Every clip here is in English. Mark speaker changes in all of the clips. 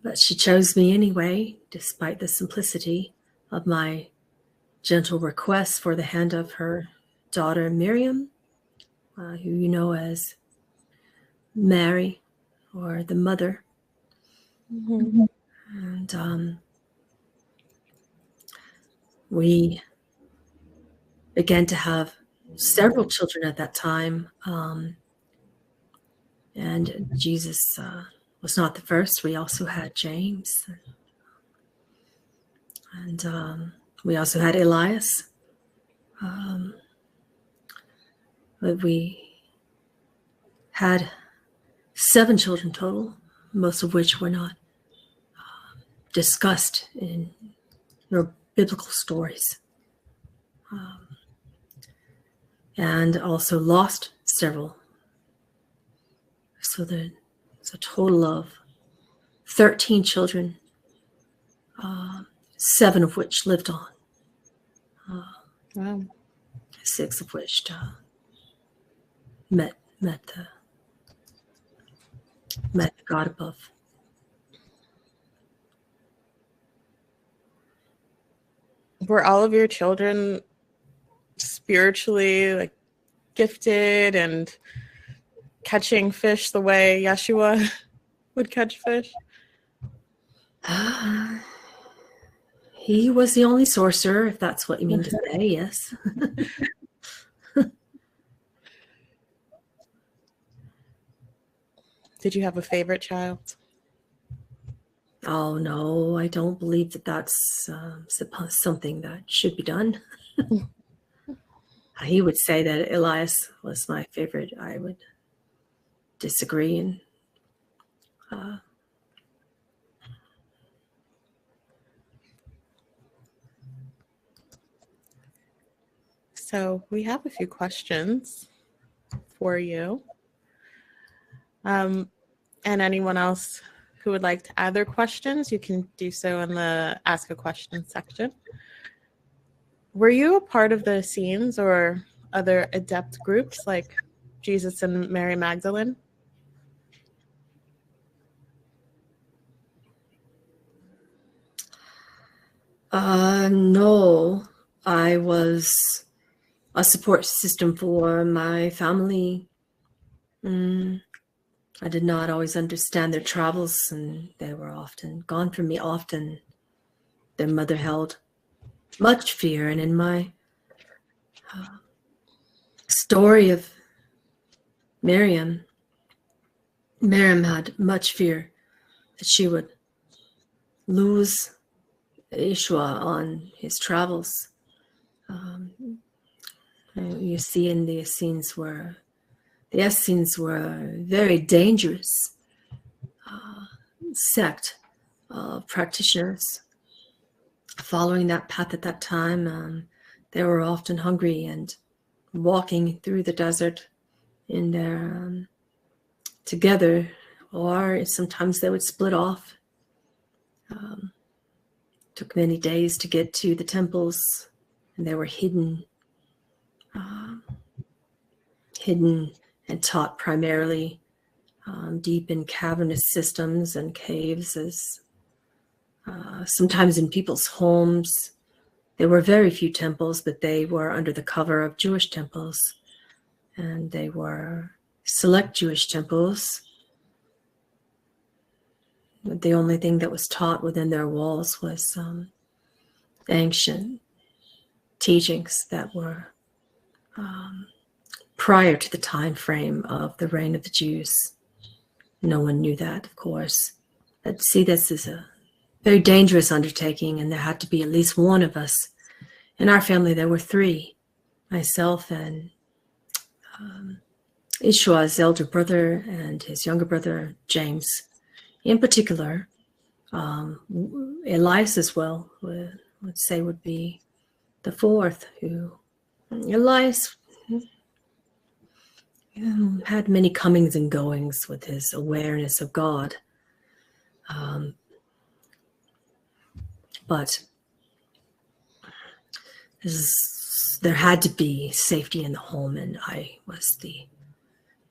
Speaker 1: But she chose me anyway, despite the simplicity of my gentle request for the hand of her daughter Miriam, who you know as Mary, or the mother.
Speaker 2: Mm-hmm.
Speaker 1: And we began to have several children at that time. And Jesus was not the first. We also had James. And we also had Elias. But we had 7 children total, most of which were not discussed in your biblical stories. And also lost several. So there's a total of 13 children, 7 of which lived on.
Speaker 2: Wow.
Speaker 1: 6 of which met the God above.
Speaker 2: Were all of your children spiritually gifted and catching fish the way Yeshua would catch fish?
Speaker 1: He was the only sorcerer, if that's what you mean to say, yes.
Speaker 2: Did you have a favorite child?
Speaker 1: Oh, no, I don't believe that that's something that should be done. He would say that Elias was my favorite. I would disagree. And
Speaker 2: So we have a few questions for you. And anyone else who would like to add their questions, you can do so in the Ask a Question section. Were you a part of the Essenes or other adept groups like Jesus and Mary Magdalene?
Speaker 1: No, I was a support system for my family. I did not always understand their travels, and they were often gone from me often. Their mother held much fear, and in my story of Miriam had much fear that she would lose Yeshua on his travels. You see in the Essenes were a very dangerous sect of practitioners following that path at that time. They were often hungry and walking through the desert in their together, or sometimes they would split off. Took many days to get to the temples, and they were hidden and taught primarily deep in cavernous systems and caves, as sometimes in people's homes. There were very few temples, but they were under the cover of Jewish temples, and they were select Jewish temples. The only thing that was taught within their walls was ancient teachings that were prior to the time frame of the reign of the Jews. No one knew that, of course. But see, this is a very dangerous undertaking, and there had to be at least one of us. In our family, there were 3, myself and Ishua's elder brother and his younger brother, James. In particular, Elias as well, would say would be the 4th, who Elias had many comings and goings with his awareness of God. But there had to be safety in the home, and I was the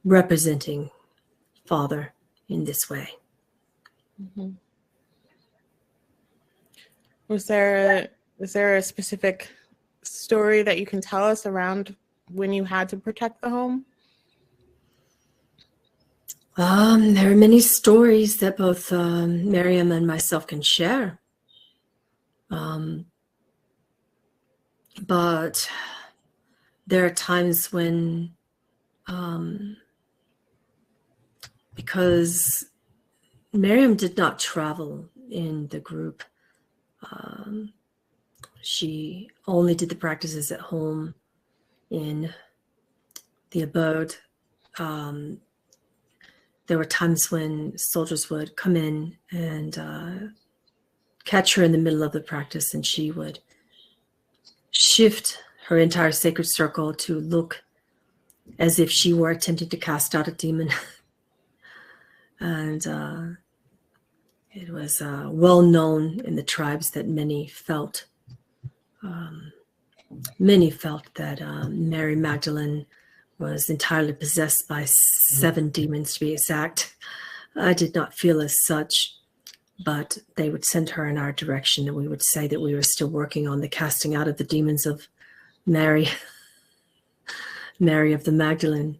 Speaker 1: representing father in this way.
Speaker 2: Mm-hmm. is there a specific story that you can tell us around when you had to protect the home?
Speaker 1: There are many stories that both Miriam and myself can share. But there are times when, because Miriam did not travel in the group, she only did the practices at home in the abode. There were times when soldiers would come in and catch her in the middle of the practice, and she would shift her entire sacred circle to look as if she were attempting to cast out a demon. And it was well known in the tribes that many felt that Mary Magdalene was entirely possessed by 7 demons, to be exact. I did not feel as such, but they would send her in our direction, and we would say that we were still working on the casting out of the demons of Mary, Mary of the Magdalene.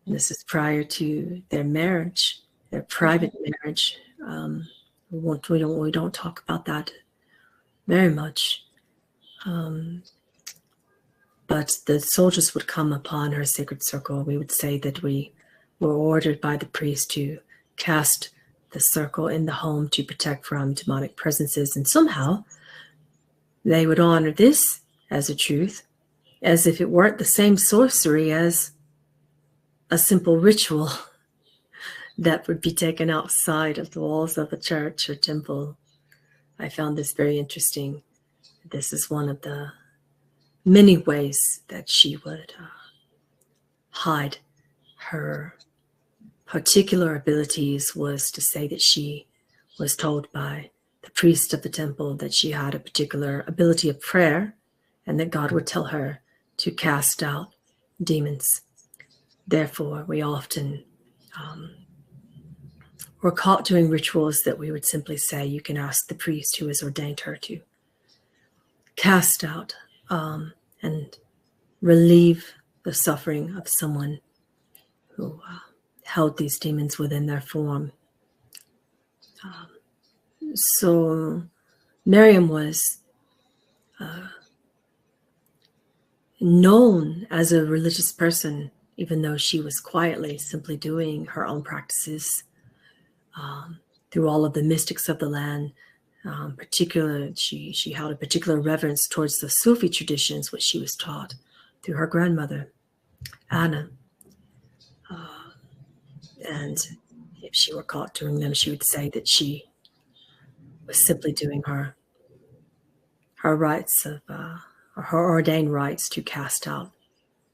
Speaker 1: And this is prior to their marriage, their private marriage. We don't talk about that very much. But the soldiers would come upon her sacred circle. We would say that we were ordered by the priest to cast the circle in the home to protect from demonic presences. And somehow they would honor this as a truth, as if it weren't the same sorcery as a simple ritual that would be taken outside of the walls of a church or temple. I found this very interesting. This is one of the many ways that she would hide her particular abilities, was to say that she was told by the priest of the temple that she had a particular ability of prayer and that God would tell her to cast out demons. Therefore, we often were caught doing rituals that we would simply say, you can ask the priest who has ordained her to cast out and relieve the suffering of someone who held these demons within their form. So Miriam was known as a religious person, even though she was quietly simply doing her own practices through all of the mystics of the land. She held a particular reverence towards the Sufi traditions, which she was taught through her grandmother, Anna. And if she were caught doing them, she would say that she was simply doing her rites of her ordained rites to cast out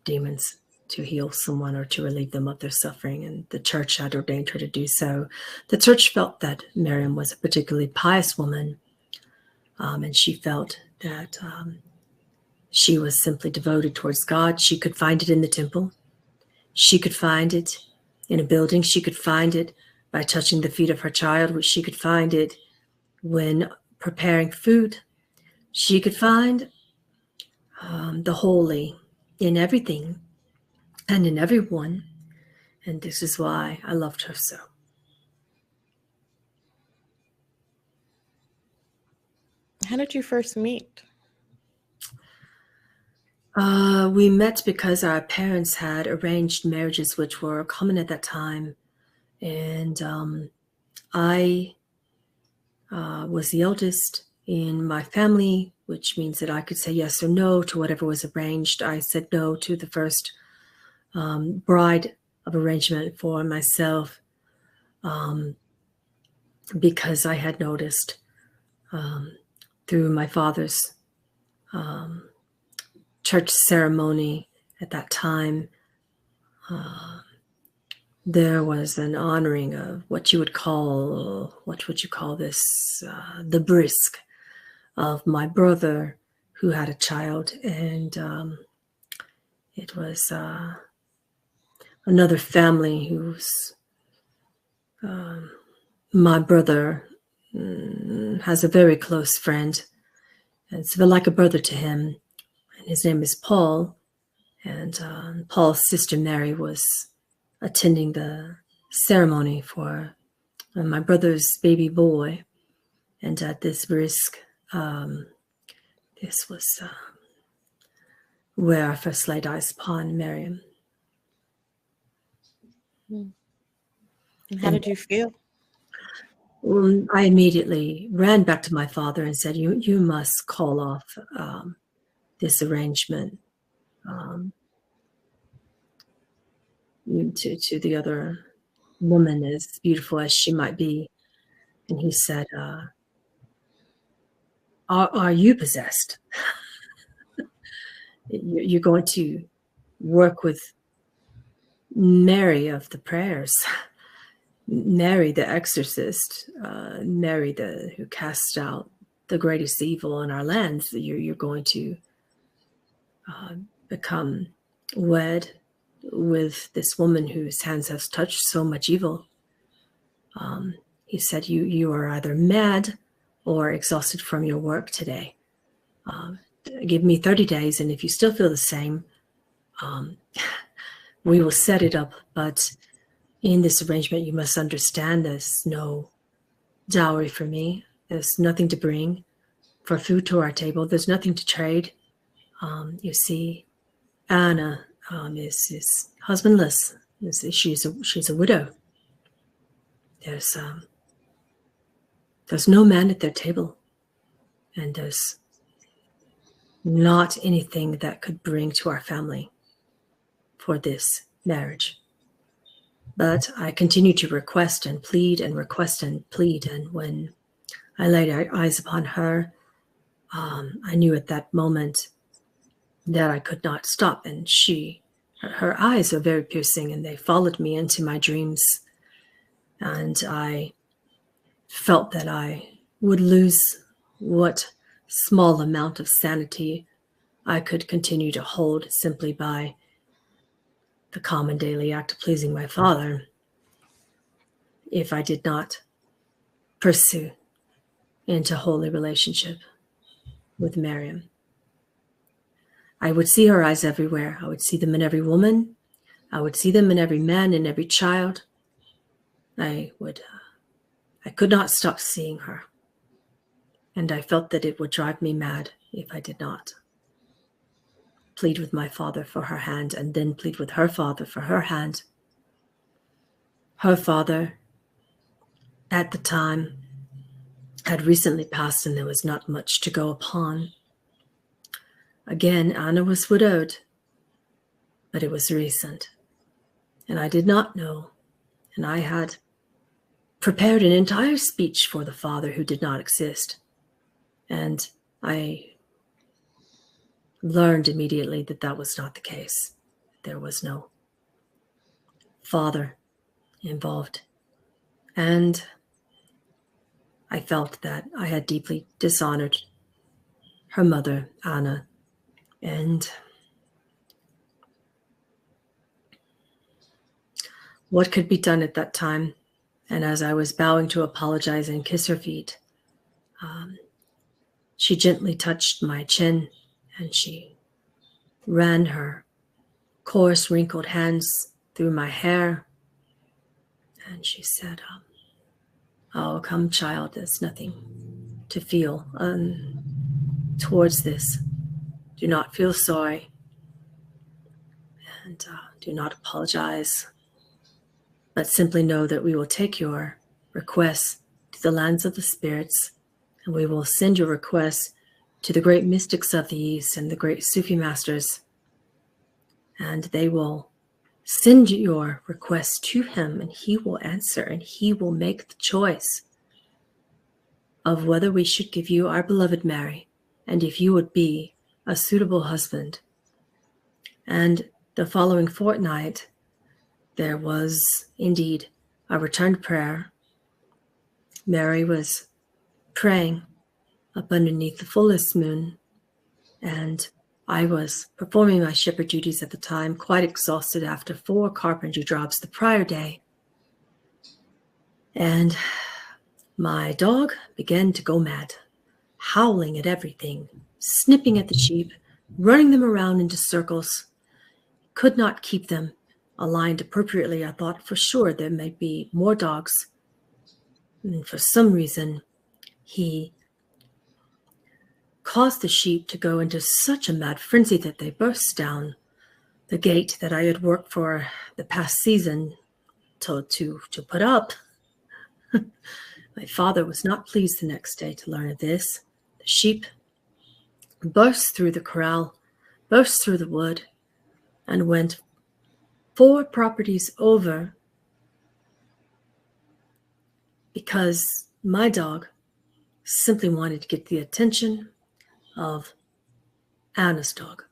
Speaker 1: demons, to heal someone or to relieve them of their suffering. And the church had ordained her to do so. The church felt that Miriam was a particularly pious woman, and she felt that she was simply devoted towards God. She could find it in the temple. She could find it in a building. She could find it by touching the feet of her child, which she could find it when preparing food. She could find the holy in everything and in everyone. And this is why I loved her so.
Speaker 2: How did you first meet?
Speaker 1: We met because our parents had arranged marriages, which were common at that time. And I was the eldest in my family, which means that I could say yes or no to whatever was arranged. I said no to the first bride of arrangement for myself because I had noticed through my father's church ceremony at that time, there was an honoring of what you would call this, the brisk of my brother who had a child. And it was another family whose my brother has a very close friend And it's like a brother to him. And his name is Paul. And Paul's sister Mary was attending the ceremony for my brother's baby boy. And at this risk, this was where I first laid eyes upon Miriam.
Speaker 2: And how did you feel?
Speaker 1: I immediately ran back to my father and said, you must call off this arrangement to the other woman, as beautiful as she might be. And he said, are you possessed? You're going to work with Mary of the prayers, Mary the exorcist, Mary who casts out the greatest evil in our lands. You're going to become wed with this woman whose hands has touched so much evil. He said, you are either mad or exhausted from your work today. Give me 30 days, and if you still feel the same, we will set it up. But in this arrangement, you must understand there's no dowry for me. There's nothing to bring for food to our table. There's nothing to trade. You see, Anna is husbandless. She's a widow. There's no man at their table, and there's not anything that could bring to our family for this marriage. But I continued to request and plead and request and plead. And when I laid eyes upon her, I knew at that moment that I could not stop. And her eyes are very piercing, and they followed me into my dreams. And I felt that I would lose what small amount of sanity I could continue to hold simply by the common daily act of pleasing my father if I did not pursue into holy relationship with Miriam. I would see her eyes everywhere. I would see them in every woman. I would see them in every man and every child. I could not stop seeing her. And I felt that it would drive me mad if I did not plead with my father for her hand, and then plead with her father for her hand. Her father, at the time, had recently passed, and there was not much to go upon. Again, Anna was widowed, but it was recent, and I did not know, and I had prepared an entire speech for the father who did not exist, and I learned immediately that that was not the case. There was no father involved. And I felt that I had deeply dishonored her mother, Anna. And what could be done at that time? And as I was bowing to apologize and kiss her feet, she gently touched my chin, and she ran her coarse, wrinkled hands through my hair. And she said, oh, come, child, there's nothing to feel towards this. Do not feel sorry, and do not apologize, but simply know that we will take your requests to the lands of the spirits, and we will send your requests to the great mystics of the East and the great Sufi masters, and they will send your request to him, and he will answer, and he will make the choice of whether we should give you our beloved Mary, and if you would be a suitable husband. And the following fortnight, there was indeed a returned prayer. Mary was praying up underneath the fullest moon, and I was performing my shepherd duties at the time, quite exhausted after 4 carpentry jobs the prior day. And my dog began to go mad. howling at everything, snipping at the sheep, running them around into circles. Could not keep them aligned appropriately. I thought for sure there might be more dogs. And for some reason, he caused the sheep to go into such a mad frenzy that they burst down the gate that I had worked for the past season to put up. My father was not pleased the next day to learn of this. The sheep burst through the corral, burst through the wood, and went 4 properties over because my dog simply wanted to get the attention of Anna's dog.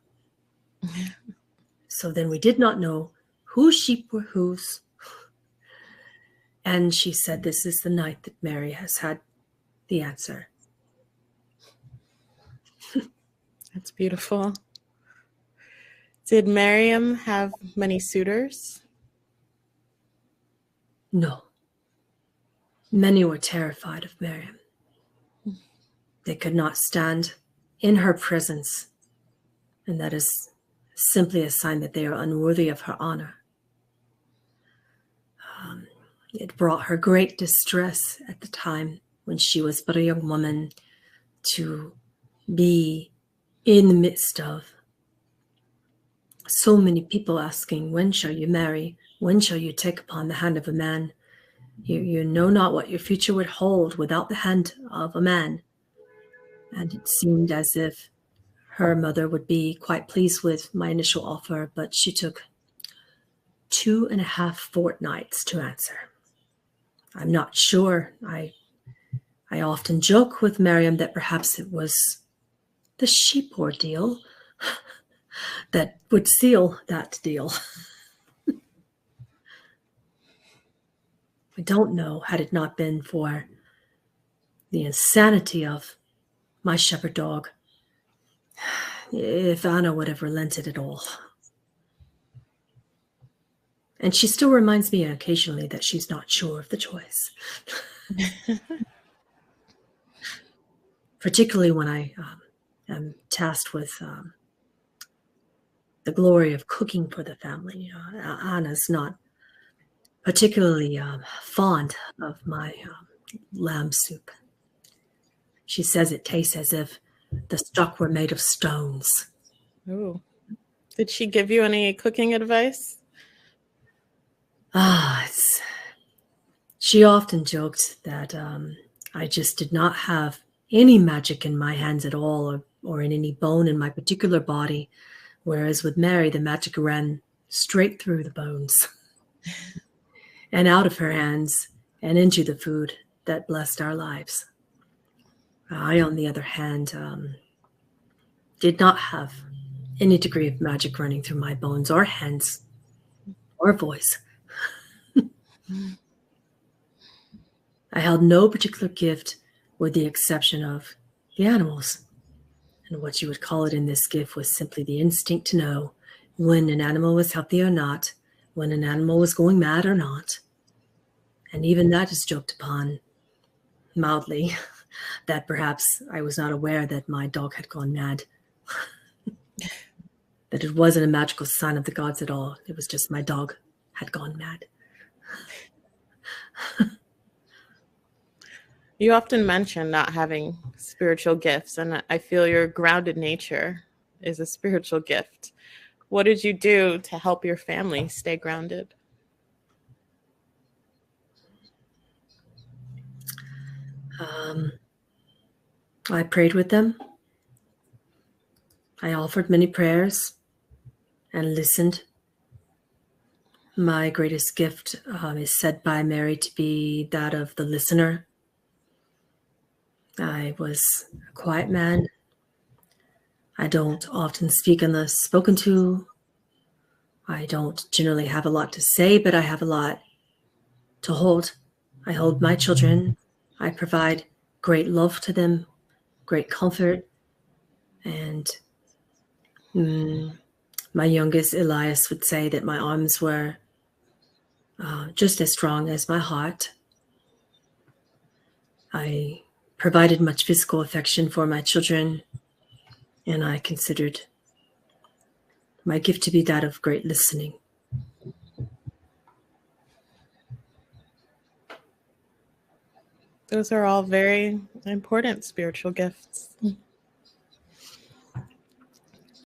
Speaker 1: So then we did not know whose sheep were whose. And she said, this is the night that Mary has had the answer.
Speaker 2: That's beautiful. Did Miriam have many suitors?
Speaker 1: No. Many were terrified of Miriam. They could not stand in her presence, and that is simply a sign that they are unworthy of her honor. It brought her great distress at the time when she was but a young woman to be in the midst of so many people asking, when shall you marry? When shall you take upon the hand of a man? You know not what your future would hold without the hand of a man. And it seemed as if her mother would be quite pleased with my initial offer, but she took 2.5 fortnights to answer. I'm not sure. I often joke with Miriam that perhaps it was the sheep ordeal that would seal that deal. I don't know, had it not been for the insanity of my shepherd dog, if Anna would have relented at all. And she still reminds me occasionally that she's not sure of the choice. Particularly when I am tasked with the glory of cooking for the family. Anna's not particularly fond of my lamb soup. She says it tastes as if the stock were made of stones.
Speaker 2: Oh, did she give you any cooking advice?
Speaker 1: She often joked that I just did not have any magic in my hands at all, or in any bone in my particular body, whereas with Mary, the magic ran straight through the bones and out of her hands and into the food that blessed our lives. I, on the other hand, did not have any degree of magic running through my bones or hands or voice. I held no particular gift with the exception of the animals. And what you would call it in this gift was simply the instinct to know when an animal was healthy or not, when an animal was going mad or not. And even that is joked upon mildly, that perhaps I was not aware that my dog had gone mad. That it wasn't a magical sign of the gods at all. It was just my dog had gone mad.
Speaker 2: You often mention not having spiritual gifts, and I feel your grounded nature is a spiritual gift. What did you do to help your family stay grounded?
Speaker 1: I prayed with them. I offered many prayers and listened. My greatest gift is said by Mary to be that of the listener. I was a quiet man. I don't often speak unless spoken to. I don't generally have a lot to say, but I have a lot to hold. I hold my children. I provide great love to them, great comfort. And my youngest, Elias, would say that my arms were just as strong as my heart. I provided much physical affection for my children, and I considered my gift to be that of great listening.
Speaker 2: Those are all very important spiritual gifts.